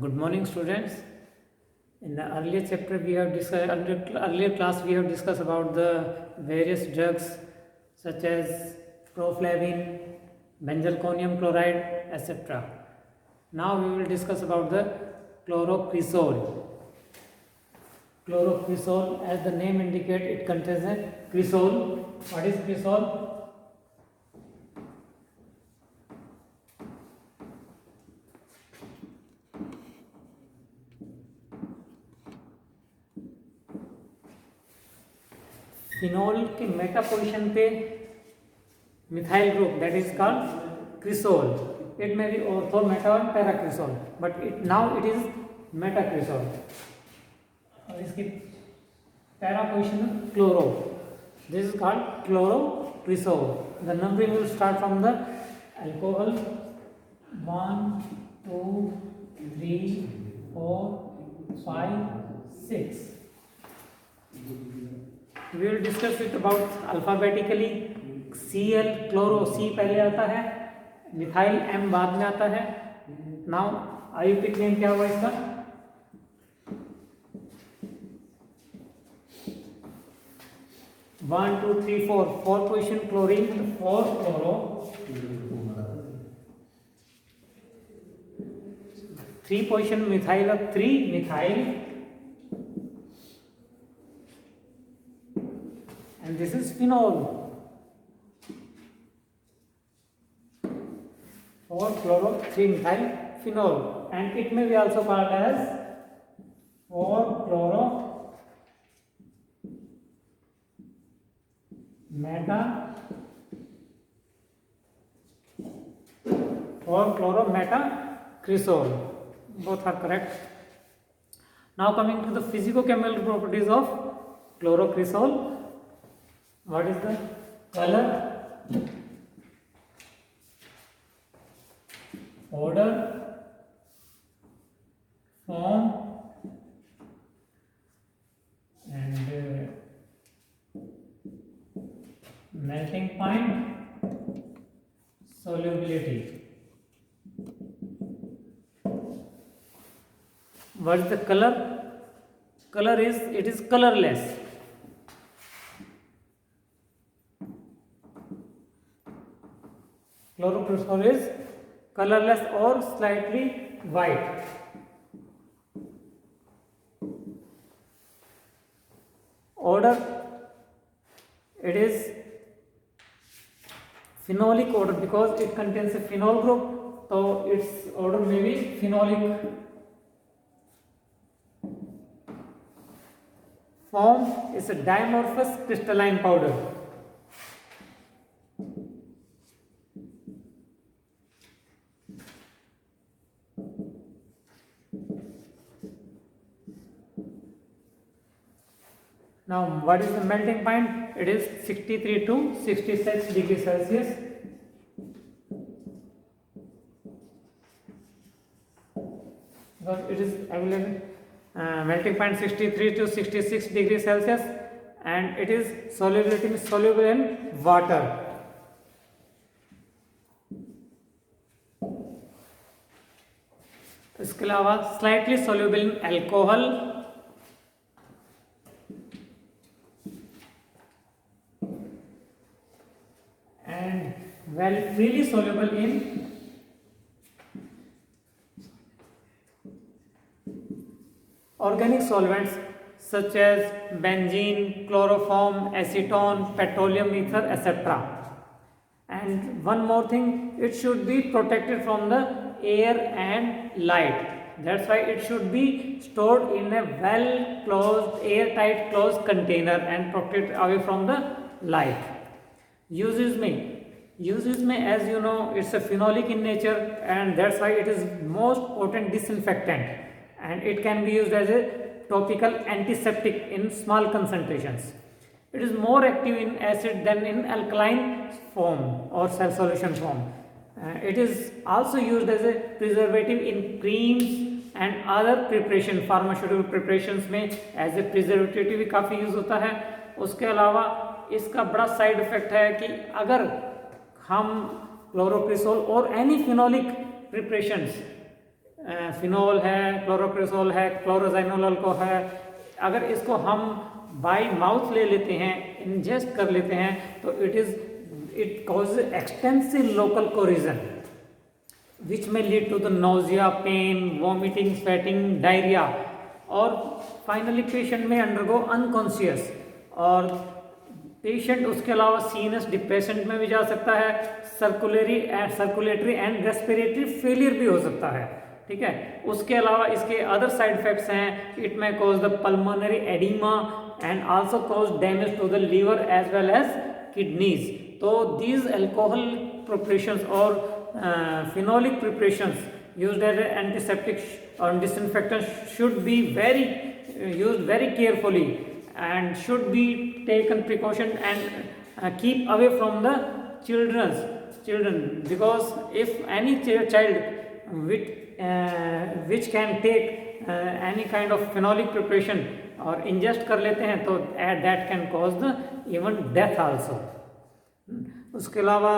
Good morning, students. In the earlier chapter, we have discussed, earlier class, we have discussed about the various drugs such as proflavin, benzalkonium chloride, etc. Now we will discuss about the chlorocresol. Chlorocresol, as the name indicates, it contains a cresol. What is cresol? Phenol के meta position पे methyl group that is called cresol. It may be ortho meta और paracresol, but it now it is metacresol. और इसकी para position chloro, this is called chlorocresol. The numbering will start from the alcohol 1 2 3 4 5 6. We will discuss it about alphabetically. Cl chloro, C पहले आता है, methyl M बाद में आता है. Now Ayurvedic name क्या हुआ इसका? One two three four, four position chlorine, four chloro. Three position methyl of three methyl. And this is phenol. 4 chloro 3 methyl phenol, and it may be also called as 4 chloro meta 4 chloro meta cresol. Both are correct. Now coming to the physicochemical properties of chlorocresol. What is the color, odor, form, and melting point, solubility. What is the color? Color is, it is colorless. Chlorocresol is colorless or slightly white. Odor, it is phenolic odor because it contains a phenol group, so its odor may be phenolic. Form is a dimorphous crystalline powder. Now, what is the melting point? It is 63 to 66 degrees Celsius. Because it is available, melting point 63 to 66 degrees Celsius, and it is soluble in water. इसके अलावा slightly soluble in alcohol, well freely soluble in organic solvents such as benzene, chloroform, acetone, petroleum ether, etc. And one more thing, it should be protected from the air and light. That's why it should be stored in a well closed, airtight closed container and protected away from the light. Uses may, as you know, it's a phenolic in nature, and that's why it is most potent disinfectant, and it can be used as a topical antiseptic in small concentrations. It is more active in acid than in alkaline form or solution form. It is also used as a preservative in creams and other preparation, pharmaceutical preparations में as a preservative भी काफ़ी use होता है. उसके अलावा इसका बड़ा side effect है कि अगर हम क्लोरोक्रिसोल और एनी फिनोलिक प्रिपरेशंस फिनोल है, क्लोरोक्रिसोल है, क्लोरोजाइनोल अल्कोहल है, अगर इसको हम बाय माउथ ले लेते हैं, इंजेस्ट कर लेते हैं, तो it causes extensive local corrosion which may lead to the nausea, pain, vomiting, sweating, diarrhea, और फाइनली पेशेंट में अंडरगो अनकॉन्शियस, और पेशेंट उसके अलावा सीनस डिप्रेशन में भी जा सकता है, सर्कुलेटरी एंड रेस्पिरेटरी फेलियर भी हो सकता है, ठीक है। उसके अलावा इसके अदर साइड इफेक्ट्स हैं, it may cause the pulmonary oedema and also cause damage to the liver as well as kidneys. तो दीज अल्कोहल प्रिपरेशंस और phenolic preparations used as an antiseptic or disinfectant should be used very carefully and should be taken precaution and keep away from the children, because if any child which can take any kind of phenolic preparation or ingest कर लेते हैं, तो that can cause the even death also. उसके अलावा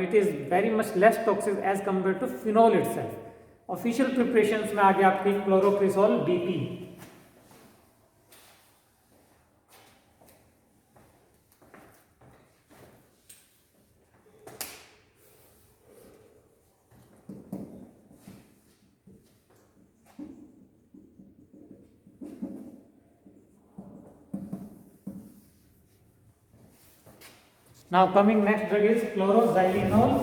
it is very much less toxic as compare to phenol itself. Official preparations में आगे आपकी chlorocresol BP, now coming next drug is chloroxylenol.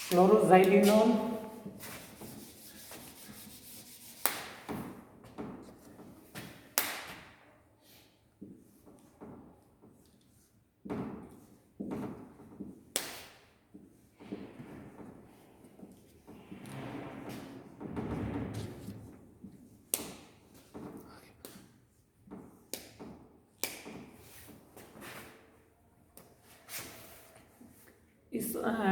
Chloroxylenol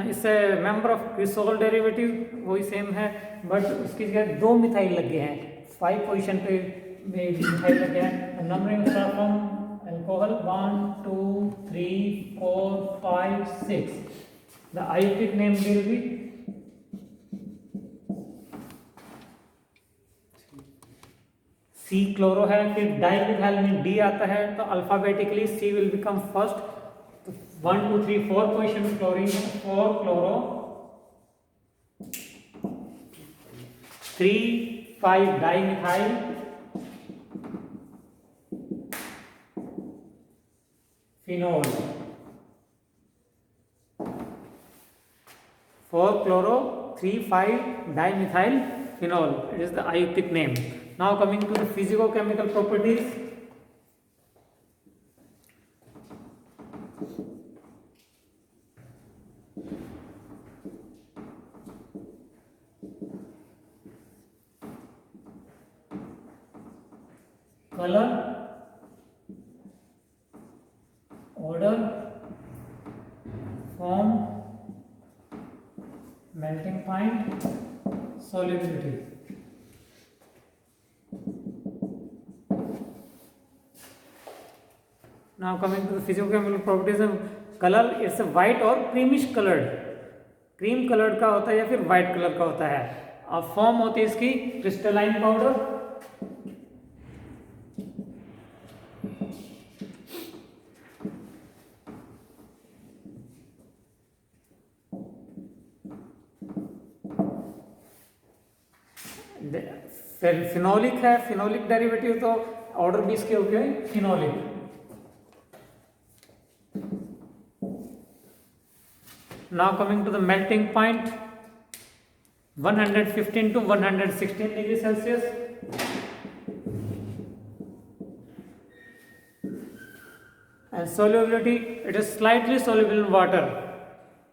इससे मेंबर ऑफ क्रिसोल डेरिवेटिव वही same है, but उसकी जगह 2 मिथाइल लगे हैं, 5 पोजीशन पे मिथाइल लगे हैं। Numbering start from alcohol 1 2 3 4 5 6। The आयोटिक name will be C chloro है, फिर डाइमिथाइल में डी आता है, तो alphabetically C will become first. 1 2 3 4 position chlorine, 4 chloro, 3 5 dimethyl, 4 chloro 3 5 dimethyl phenol. It is the ieutic name. Now coming to the physicochemical properties. Color, odor, form, melting point, solubility. Now coming to the physicochemical properties of color, it's a white or creamish colored, cream coloured का होता है या फिर white colour का होता है। अब form होती है इसकी क्रिस्टलाइन पाउडर, फिनोलिक है, फिनोलिक डेरिवेटिव, तो ऑर्डर भी इसके हो गए phenolic. Now coming to the melting point, 115 to 116 degree Celsius. And solubility, it is slightly soluble in water.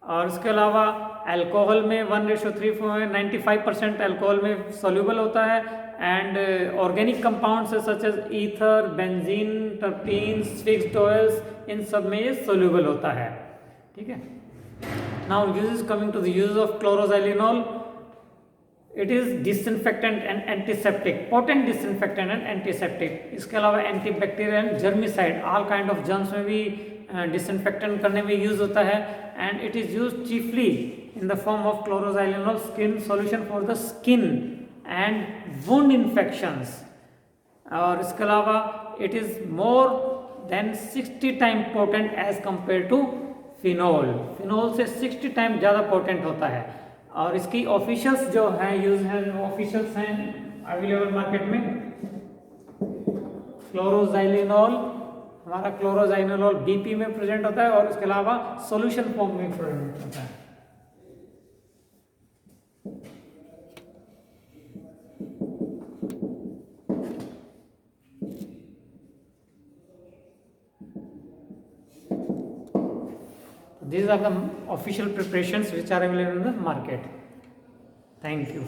और इसके अलावा अल्कोहल में 1:3 में 95% अल्कोहल में सोल्यूबल होता है, and organic compounds such as ether, benzene, terpenes, fixed oils, इन सब में ये सोल्यूबल होता है। ठीक है। Now uses, coming to the use of chloroxylenol, it is disinfectant and antiseptic, potent disinfectant and antiseptic. इसके अलावा antibacterial and germicide, all kind of germs में भी डिसइंफेक्टेंट करने में यूज होता है, and it is use chiefly in the form of chloroxylenol skin solution for the skin and wound infections. और इसके अलावा it is more than 60 time potent as compare to phenol. Phenol से 60 time ज़्यादा potent होता है। और इसकी officials जो हैं यूज हैं, ऑफिशियल्स हैं अवेलेबल मार्केट में, क्लोरोजाइलिनॉल, हमारा क्लोरोजाइलिनॉल बीपी में प्रेजेंट होता है, और इसके अलावा सॉल्यूशन फॉर्म में प्रेजेंट होता है। These are the official preparations which are available in the market. Thank you.